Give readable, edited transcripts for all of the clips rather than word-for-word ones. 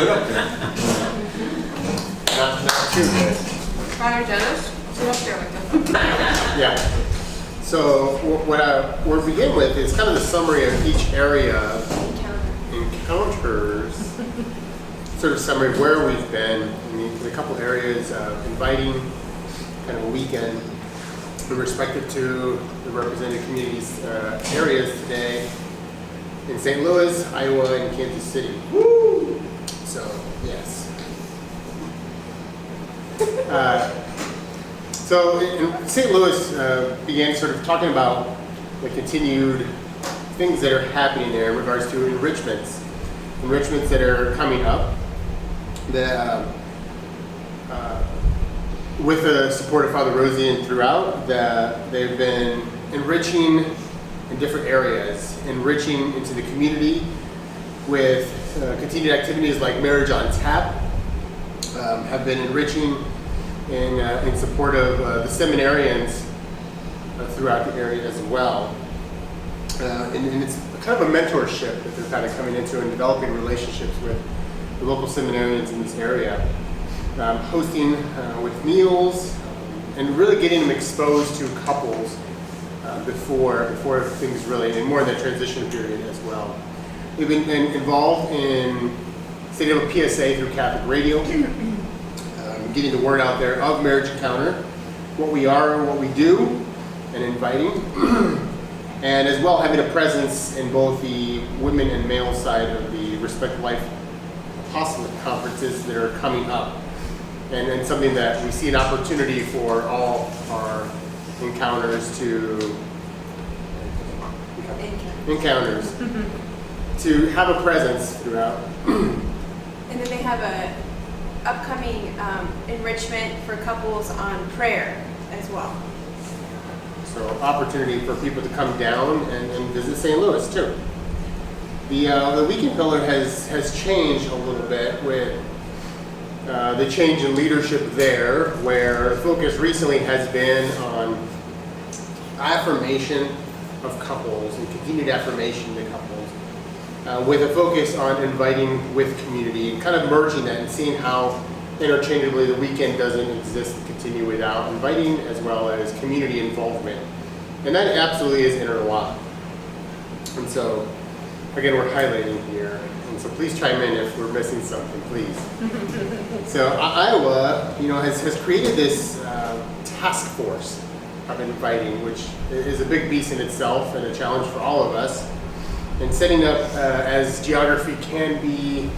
good up there. Not too good. Father Dennis, sit up there with them. Yeah. So we'll begin with is kind of the summary of each area encounters, sort of summary of where we've been. In a couple areas, inviting kind of a weekend in respective to the represented communities areas today in St. Louis, Iowa, and Kansas City. Woo! So, yes. So in St. Louis began sort of talking about the continued things that are happening there in regards to enrichments that are coming up. With the support of Father Rosie and throughout, they've been enriching in different areas, enriching into the community with continued activities like Marriage on Tap, have been enriching in support of the seminarians throughout the area as well. And it's kind of a mentorship that they're kind of coming into and developing relationships with the local seminarians in this area. Hosting with meals and really getting them exposed to couples before things really, and more in the transition period as well. We've been involved in setting up a PSA through Catholic radio, getting the word out there of Marriage Encounter, what we are, what we do, and inviting. And as well having a presence in both the women and male side of the Respect Life Apostolate conferences that are coming up. And something that we see an opportunity for all our encounters to to have a presence throughout. And then they have a upcoming enrichment for couples on prayer as well. So opportunity for people to come down and visit St. Louis too. The weekend pillar has changed a little bit with the change in leadership there, where the focus recently has been on affirmation of couples and continued affirmation to couples, with a focus on inviting with community and kind of merging that and seeing how interchangeably the weekend doesn't exist and continue without inviting as well as community involvement. And that absolutely is interlocked. And so, again, we're highlighting here. And so please chime in if we're missing something, please. So Iowa, has created this task force of inviting, which is a big beast in itself and a challenge for all of us. And setting up, as geography can be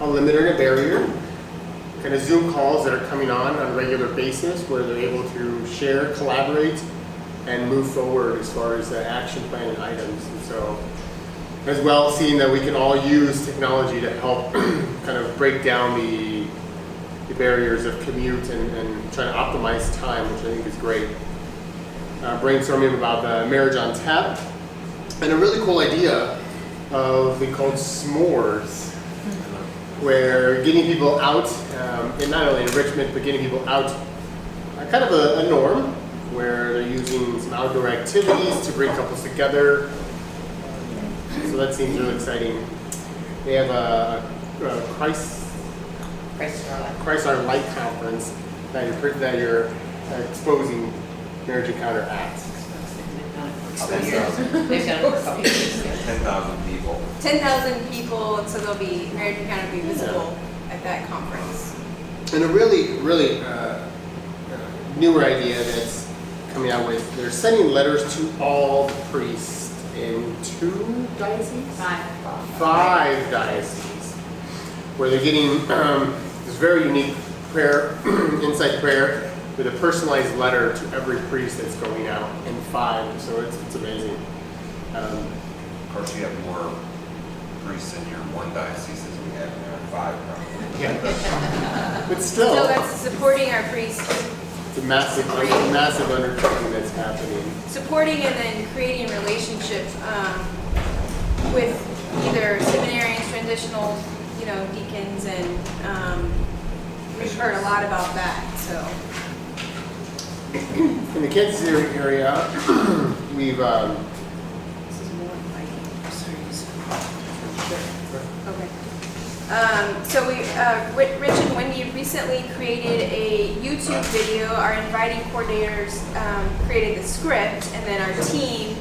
a limiter and a barrier, kind of Zoom calls that are coming on a regular basis where they're able to share, collaborate, and move forward as far as the action plan and items. And so, as well, seeing that we can all use technology to help kind of break down the barriers of commute and try to optimize time, which I think is great. Brainstorming about the Marriage on Tap, and a really cool idea of being called s'mores, where getting people out, and not only enrichment, but getting people out, kind of a norm, where they're using some outdoor activities to bring couples together. So that seems really exciting. They have a Christ Our Light conference that you're exposing Marriage Encounter at. They've done it for a couple years. 10,000 people. 10,000 people, and so they'll be Marriage Encounter will be visible at that conference. And a really, really newer idea that's coming out with, they're sending letters to all the priests in 2 dioceses? 5 dioceses, where they're getting this very unique prayer, insight prayer, with a personalized letter to every priest that's going out in 5. So it's amazing. Of course, you have more priests in your 1 diocese as we have in our 5 probably. Yeah. But still, So that's supporting our priests, it's a massive undertaking that's happening. supporting and then creating relationships with either seminarians, transitional, deacons, and we've heard a lot about that. So in the Kansas City area, we've this is more like okay. So Rich and Wendy recently created a YouTube video. Our inviting coordinators created the script, and then our team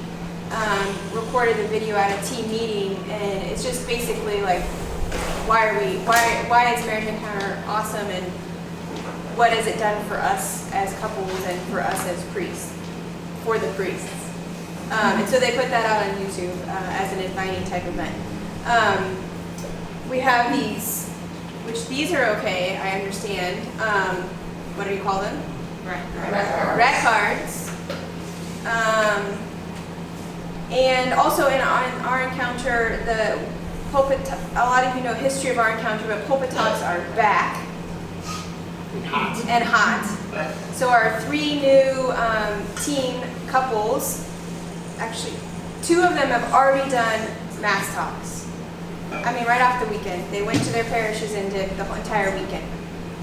recorded the video at a team meeting. And it's just basically like, why is Marriage Encounter awesome, and what has it done for us as couples and for us as priests, for the priests. And so they put that out on YouTube as an inviting type event. We have these, which these are okay, I understand. What do you call them? Red cards. And also in our encounter, the pulpit, a lot of you know history of our encounter, but pulpit talks are back. And hot. So our 3 new teen couples, actually 2 of them have already done mass talks. I mean, right off the weekend. They went to their parishes and did the whole entire weekend.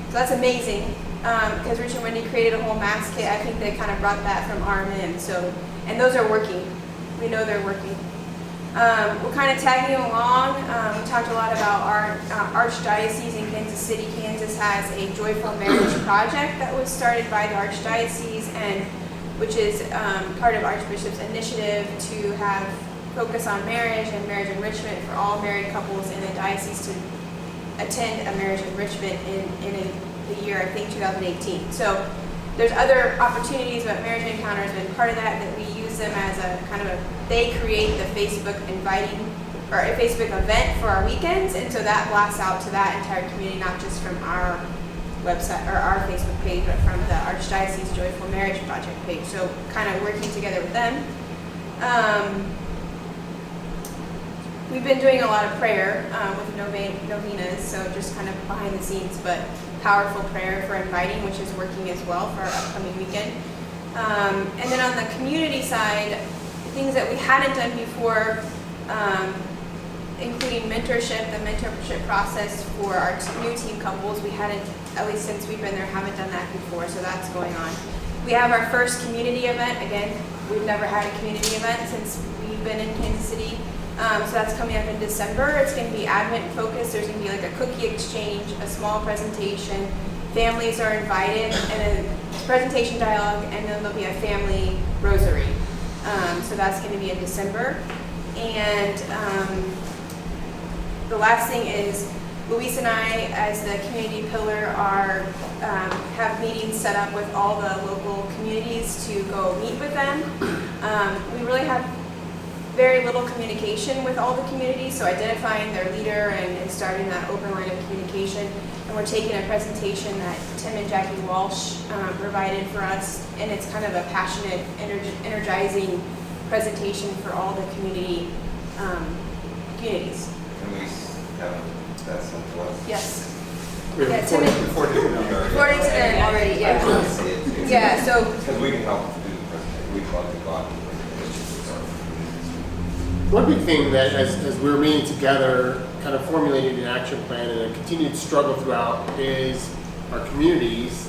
So that's amazing, because Rich and Wendy created a whole mass kit. I think they kind of brought that from RMN. So, and those are working. We know they're working. We're kind of tagging along. We talked a lot about our Archdiocese in Kansas City. Kansas has a Joyful Marriage project that was started by the Archdiocese, and which is part of Archbishop's initiative to have focus on marriage and marriage enrichment for all married couples in the diocese to attend a marriage enrichment in the year, I think, 2018. So there's other opportunities, but Marriage Encounter has been part of that we use them as a kind of they create the Facebook inviting, or a Facebook event for our weekends, and so that blasts out to that entire community, not just from our website or our Facebook page, but from the Archdiocese Joyful Marriage Project page. So kind of working together with them. We've been doing a lot of prayer with novenas, so just kind of behind the scenes, but powerful prayer for inviting, which is working as well for our upcoming weekend. And then on the community side, things that we hadn't done before, including mentorship, the mentorship process for our new teen couples. We hadn't, at least since we've been there, haven't done that before, so that's going on. We have our first community event. Again, we've never had a community event since we've been in Kansas City. So that's coming up in December. It's going to be Advent focused. There's going to be like a cookie exchange, a small presentation. Families are invited, and a presentation dialogue, and then there'll be a family rosary. So that's going to be in December. And the last thing is, Luis and I, as the community pillar, have meetings set up with all the local communities to go meet with them. We really have very little communication with all the communities, so identifying their leader and starting that open line of communication. And we're taking a presentation that Tim and Jackie Walsh provided for us, and it's kind of a passionate, energizing presentation for all the communities. Can we have that sent to us? Yes. We Yeah, have Tim and- recorded it now. According to them already, I just want to yeah. see it too. Yeah, so Because we can help do the presentation. We'd love to go out and do One big thing that as we were meeting together, kind of formulating an action plan and a continued struggle throughout is our communities,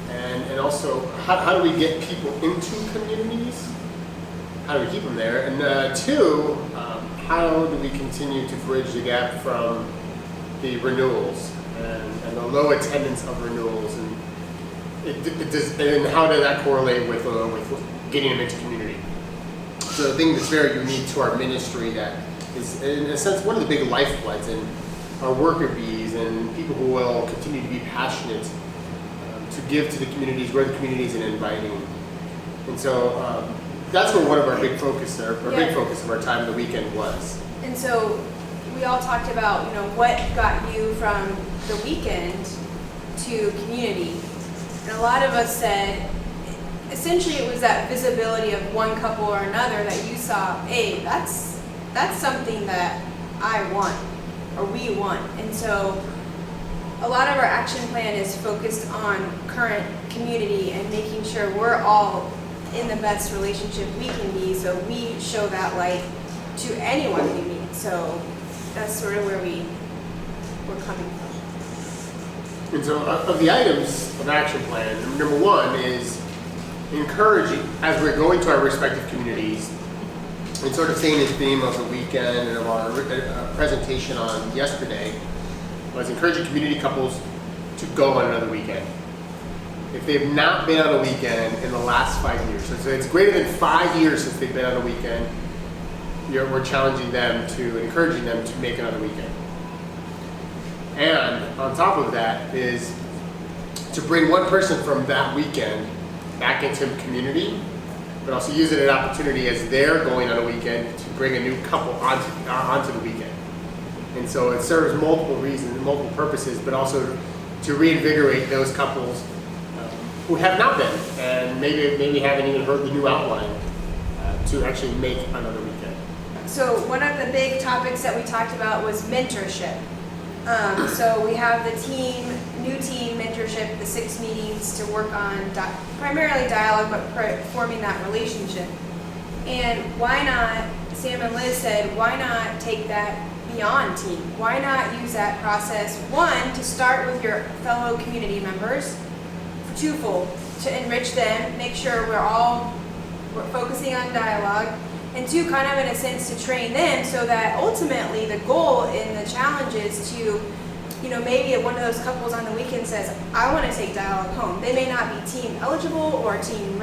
and also how do we get people into communities? How do we keep them there? And 2, how do we continue to bridge the gap from the renewals and the low attendance of renewals, and and how does that correlate with getting them into community? So the thing that's very unique to our ministry that is, in a sense, one of the big lifebloods and our worker bees and people who will continue to be passionate to give to the communities, grow the communities, and inviting. And so that's where one of our big focus of our time the weekend was. And so we all talked about, what got you from the weekend to community. And a lot of us said, essentially it was that visibility of one couple or another that you saw, hey, that's something that I want, or we want. And so a lot of our action plan is focused on current community and making sure we're all in the best relationship we can be, so we show that light to anyone we meet. So that's sort of where we're coming from. And so of the items of action plan, number 1 is encouraging, as we're going to our respective communities, and sort of staying in the theme of the weekend and of our presentation on yesterday, was encouraging community couples to go on another weekend. If they've not been on a weekend in the last 5 years, so it's greater than 5 years since they've been on a weekend, we're challenging them to, encouraging them to make another weekend. And on top of that is to bring one person from that weekend back into the community, but also use it as an opportunity as they're going on a weekend to bring a new couple onto the weekend. And so it serves multiple reasons, multiple purposes, but also to reinvigorate those couples who have not been and maybe haven't even heard the new outline to actually make another weekend. So one of the big topics that we talked about was mentorship. So we have the new team mentorship, the 6 meetings to work on primarily dialogue, but forming that relationship. And why not, Sam and Liz said, why not take that beyond team? Why not use that process, one, to start with your fellow community members, twofold, to enrich them, make sure we're focusing on dialogue, and two, kind of in a sense to train them so that ultimately the goal in the challenge is to, maybe one of those couples on the weekend says, I want to take dialogue home. They may not be team eligible or team,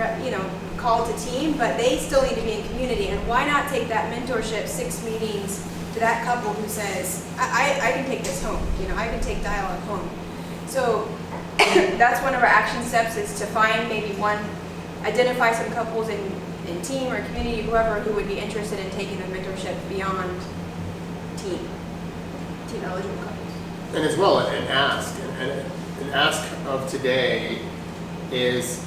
called to team, but they still need to be in community. And why not take that mentorship 6 meetings to that couple who says, I can take this home, I can take dialogue home. So that's one of our action steps, is to find maybe identify some couples in team or community, whoever, who would be interested in taking the mentorship beyond team eligible couples. And as well, an ask of today is,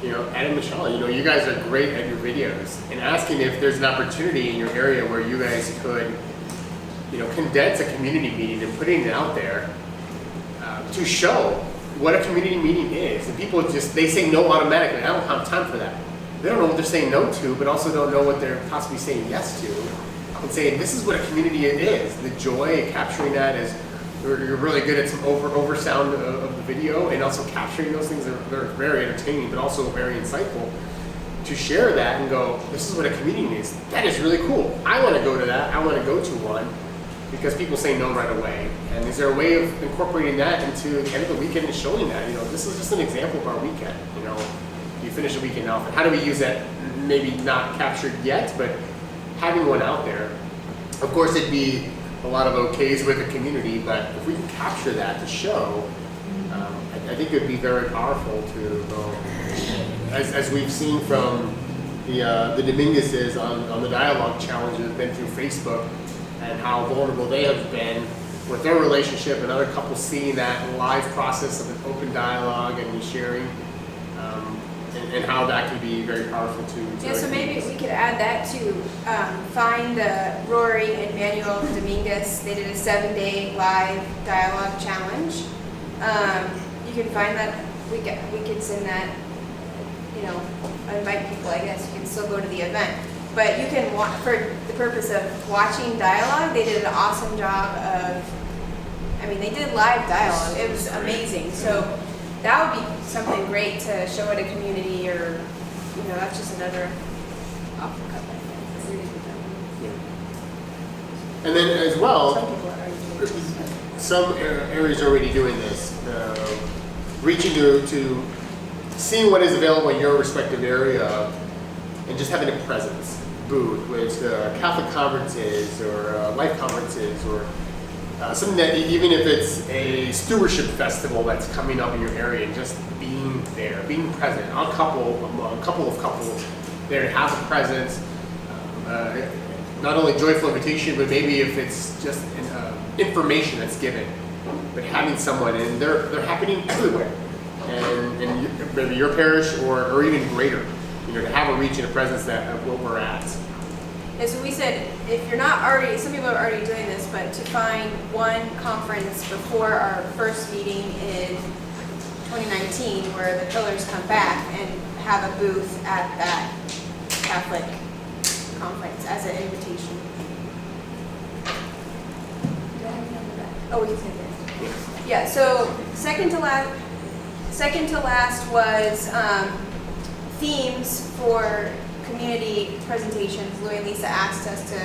Adam and Michelle, you guys are great at your videos, and asking if there's an opportunity in your area where you guys could, condense a community meeting and putting it out there to show what a community meeting is. And people they say no automatically. I don't have time for that. They don't know what they're saying no to, but also don't know what they're possibly saying yes to. And saying this is what a community is. The joy of capturing that is, you're really good at some oversound of the video, and also capturing those things that are very entertaining, but also very insightful. To share that and go, this is what a community is. That is really cool. I want to go to that. I want to go to one, because people say no right away. And is there a way of incorporating that into the end of the weekend and showing that, this is just an example of our weekend. You finish the weekend off, and how do we use that? Maybe not captured yet, but having one out there. Of course, it'd be a lot of okays with the community, but if we can capture that to show, I think it would be very powerful to, as we've seen from the Dominguez's on the dialogue challenge that have been through Facebook, and how vulnerable they have been with their relationship, and other couples seeing that live process of an open dialogue and sharing, and how that can be very powerful to Yeah, so maybe we could add that to find the Rory and Manuel Dominguez. They did a 7-day live dialogue challenge. You can find that. We could send that. Invite people. I guess you can still go to the event, but you can for the purpose of watching dialogue. They did an awesome job of. They did live dialogue. It was amazing. So. That would be something great to show at a community, or, that's just another off the cuff. And then as well, Some people are already doing this. some areas are already doing this, reaching to seeing what is available in your respective area, and just having a presence booth, which Catholic conferences or life conferences, or something that, even if it's a stewardship festival that's coming up in your area, and just being there, being present, a couple of couples there to have a presence, not only joyful invitation, but maybe if it's just information that's given, but having someone, and they're happening everywhere, and maybe your parish or even greater, to have a reach and a presence that of what we're at. And so we said, if you're not already, some people are already doing this, but to find one conference before our first meeting in 2019, where the pillars come back, and have a booth at that Catholic conference as an invitation. Do I have any on the back? Oh, we can say that. Yeah. So second to last was themes for community presentations. Louie and Lisa asked us to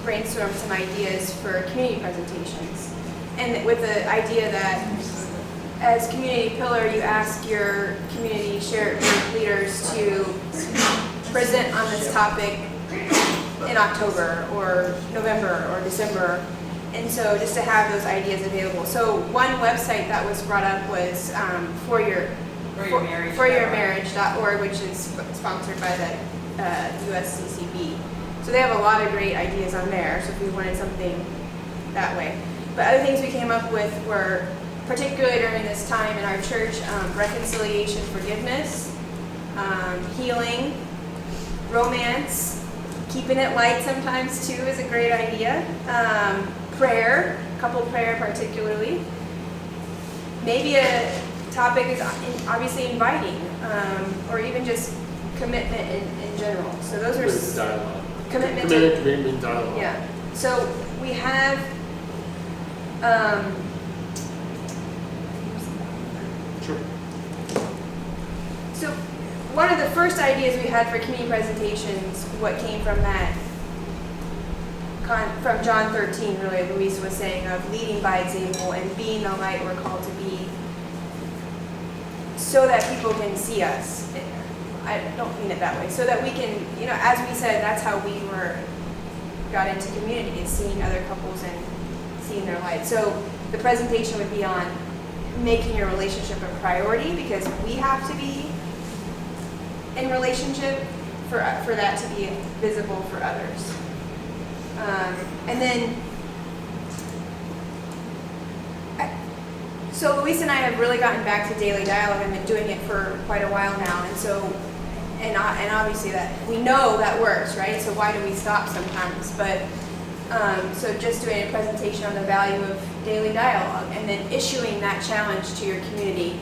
brainstorm some ideas for community presentations. and with the idea that as community pillar, you ask your community share group leaders to present on this topic in October or November or December. And so just to have those ideas available. So one website that was brought up was foryourmarriage.org, which is sponsored by the USCCB. So they have a lot of great ideas on there, so if we wanted something that way. But other things we came up with were, particularly during this time in our church, reconciliation, forgiveness, healing, romance, keeping it light sometimes too is a great idea. Prayer, couple prayer particularly. Maybe a topic is obviously inviting, or even just commitment in general. So those are Dialogue. commitment, dialogue. yeah. So we have Sure. so one of the first ideas we had for community presentations, what came from that, from John 13, really, Luis was saying, of leading by example and being the light we're called to be, so that people can see us. I don't mean it that way. So that we can, as we said, that's how we got into community, is seeing other couples and seeing their light. So the presentation would be on making your relationship a priority, because we have to be in relationship for that to be visible for others. And then, so Luis and I have really gotten back to daily dialogue and been doing it for quite a while now. And so, and obviously that, we know that works, right? So why do we stop sometimes? But, so just doing a presentation on the value of daily dialogue and then issuing that challenge to your community.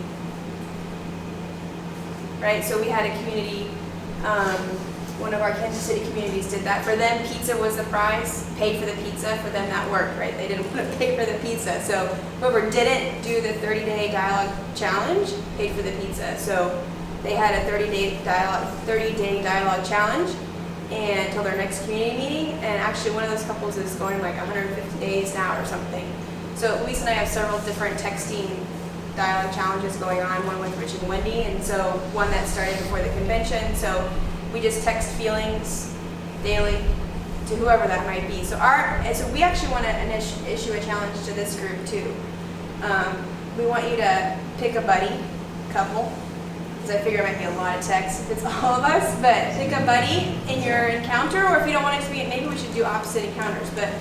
Right, so we had a community, one of our Kansas City communities did that. For them, pizza was the prize, paid for the pizza. For them, that worked, right? They didn't want to pay for the pizza. So whoever didn't do the 30-day dialogue challenge paid for the pizza. So they had a 30-day dialogue challenge and until their next community meeting. And actually, one of those couples is going like 150 days now or something. So Luis and I have several different texting dialogue challenges going on, one with Rich and Wendy, and so one that started before the convention. So we just text feelings daily to whoever that might be. So we actually want to issue a challenge to this group too. We want you to pick a buddy, couple, because I figure it might be a lot of texts if it's all of us, but pick a buddy in your encounter, or if you don't want it to be, maybe we should do opposite encounters, but,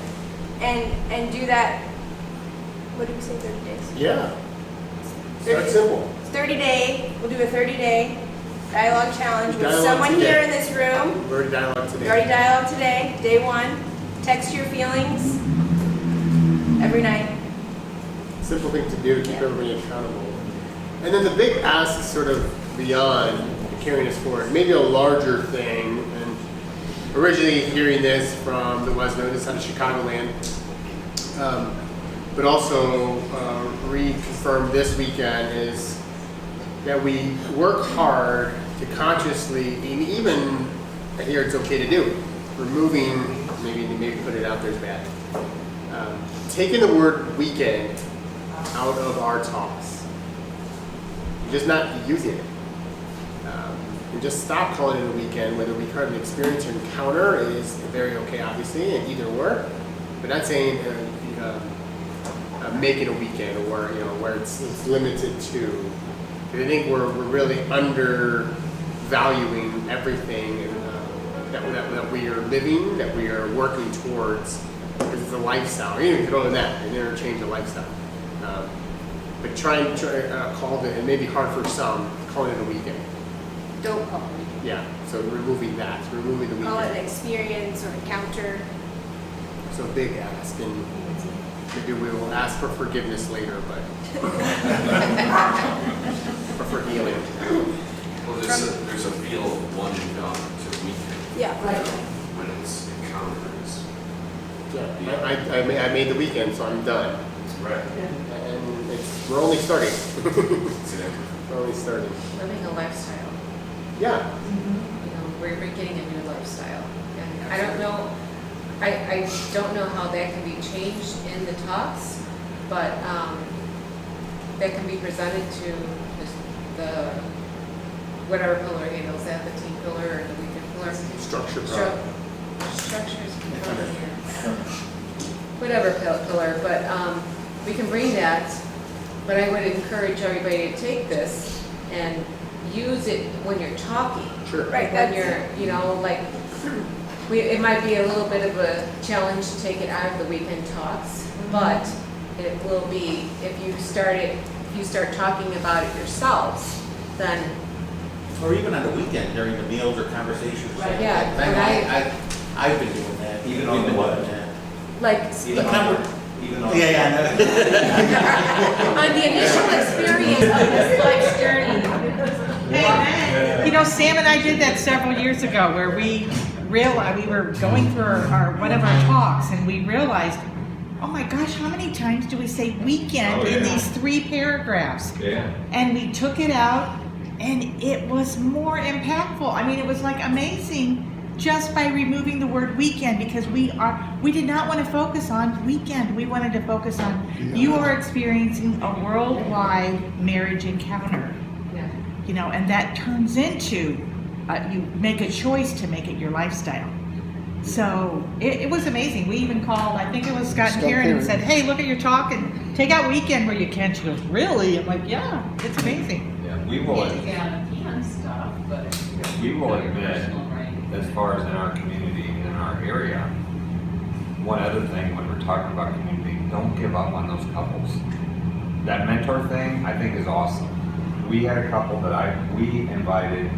and do that, what did we say, 30 days? Yeah. Start simple. 30-day, we'll do a 30-day dialogue challenge with Dialogue someone today. here in this room. We've already dialogue today. We already dialogue today, day one. Text your feelings every night. Simple thing to do to keep Yeah. everybody accountable. And then the big ask, sort of beyond carrying us forward, maybe a larger thing. And originally hearing this from the West Node, this out of Chicagoland, but also reconfirmed this weekend, is that we work hard to consciously, and even here it's okay to do, removing, maybe put it out there is bad, taking the word weekend out of our talks, just not using it, and just stop calling it a weekend. Whether we call it an experience or encounter is very okay, obviously, and either or, but not saying make it a weekend, or where it's limited to. I think we're really undervaluing everything that we are living, that we are working towards, because it's a lifestyle. You can throw in that and interchange a lifestyle. But try call it, and maybe hard for some, calling it a weekend. Don't call it. Yeah, so removing the weekend. Call it an experience or encounter. So big ask, and maybe we will ask for forgiveness later, but or for healing. Well, there's a feel of one and done to weekend. Yeah, right. When it's encounters. Yeah, I made the weekend, so I'm done. Right. And we're only starting. Exactly. We're only starting. Living a lifestyle. Yeah. We're getting a new lifestyle. And I don't know how that can be changed in the talks, but, that can be presented to the, whatever pillar handles that, the team pillar or the weekend pillar. Structure. Structures, whatever pillar, but, we can bring that, but I would encourage everybody to take this and use it when you're talking. Sure. Right, When that's, you're, you know, like, it might be a little bit of a challenge to take it out of the weekend talks, but it will be, if you start talking about it yourselves, then, Or even on the weekend during the meals or conversations. Right, yeah, I've been doing that. Even We've on the been what? doing that. like, Even on Even on. Yeah, I on the initial experience of this life's journey. You know, Sam and I did that several years ago where we realized, we were going through our whatever talks and we realized, oh my gosh, how many times do we say weekend in these 3 paragraphs? Yeah. And we took it out and it was more impactful. I mean, it was like amazing just by removing the word weekend because we did not want to focus on weekend. We wanted to focus on you are experiencing a worldwide marriage encounter. Yeah. You know, and that turns into, you make a choice to make it your lifestyle. So it was amazing. We even called, I think it was Scott and Karen, and said, hey, look at your talk and take out weekend where you can. She goes, really? I'm like, yeah, it's amazing. Yeah, we will admit, as far as in our community, in our area, one other thing when we're talking about community, don't give up on those couples. That mentor thing, I think is awesome. We had a couple that we invited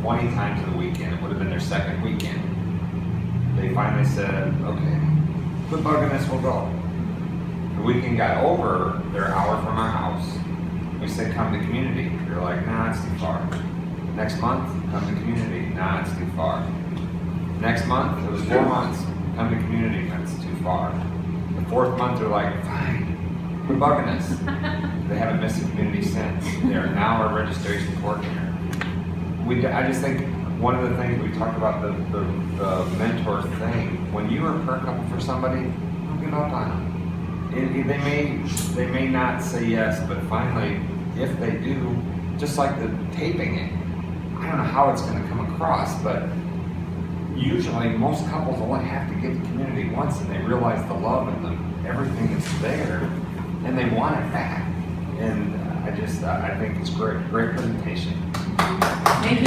20 times a weekend. It would have been their second weekend. They finally said, okay, quit bugging us, we'll go. The weekend got over, they're an hour from our house. We said, come to community. They're like, nah, it's too far. Next month, come to community. Nah, it's too far. Next month, it was 4 months. Come to community, that's too far. The 4th month, they're like, fine, quit bugging us. They haven't missed a community since. They're now our registration coordinator. I just think one of the things we talked about, the mentor thing, when you are a prayer couple for somebody, don't give up on them. They may not say yes, but finally, if they do, just like the taping it, I don't know how it's going to come across, but usually most couples only have to give the community once and they realize the love and everything that's there and they want it back. And I think it's great presentation. Thank you.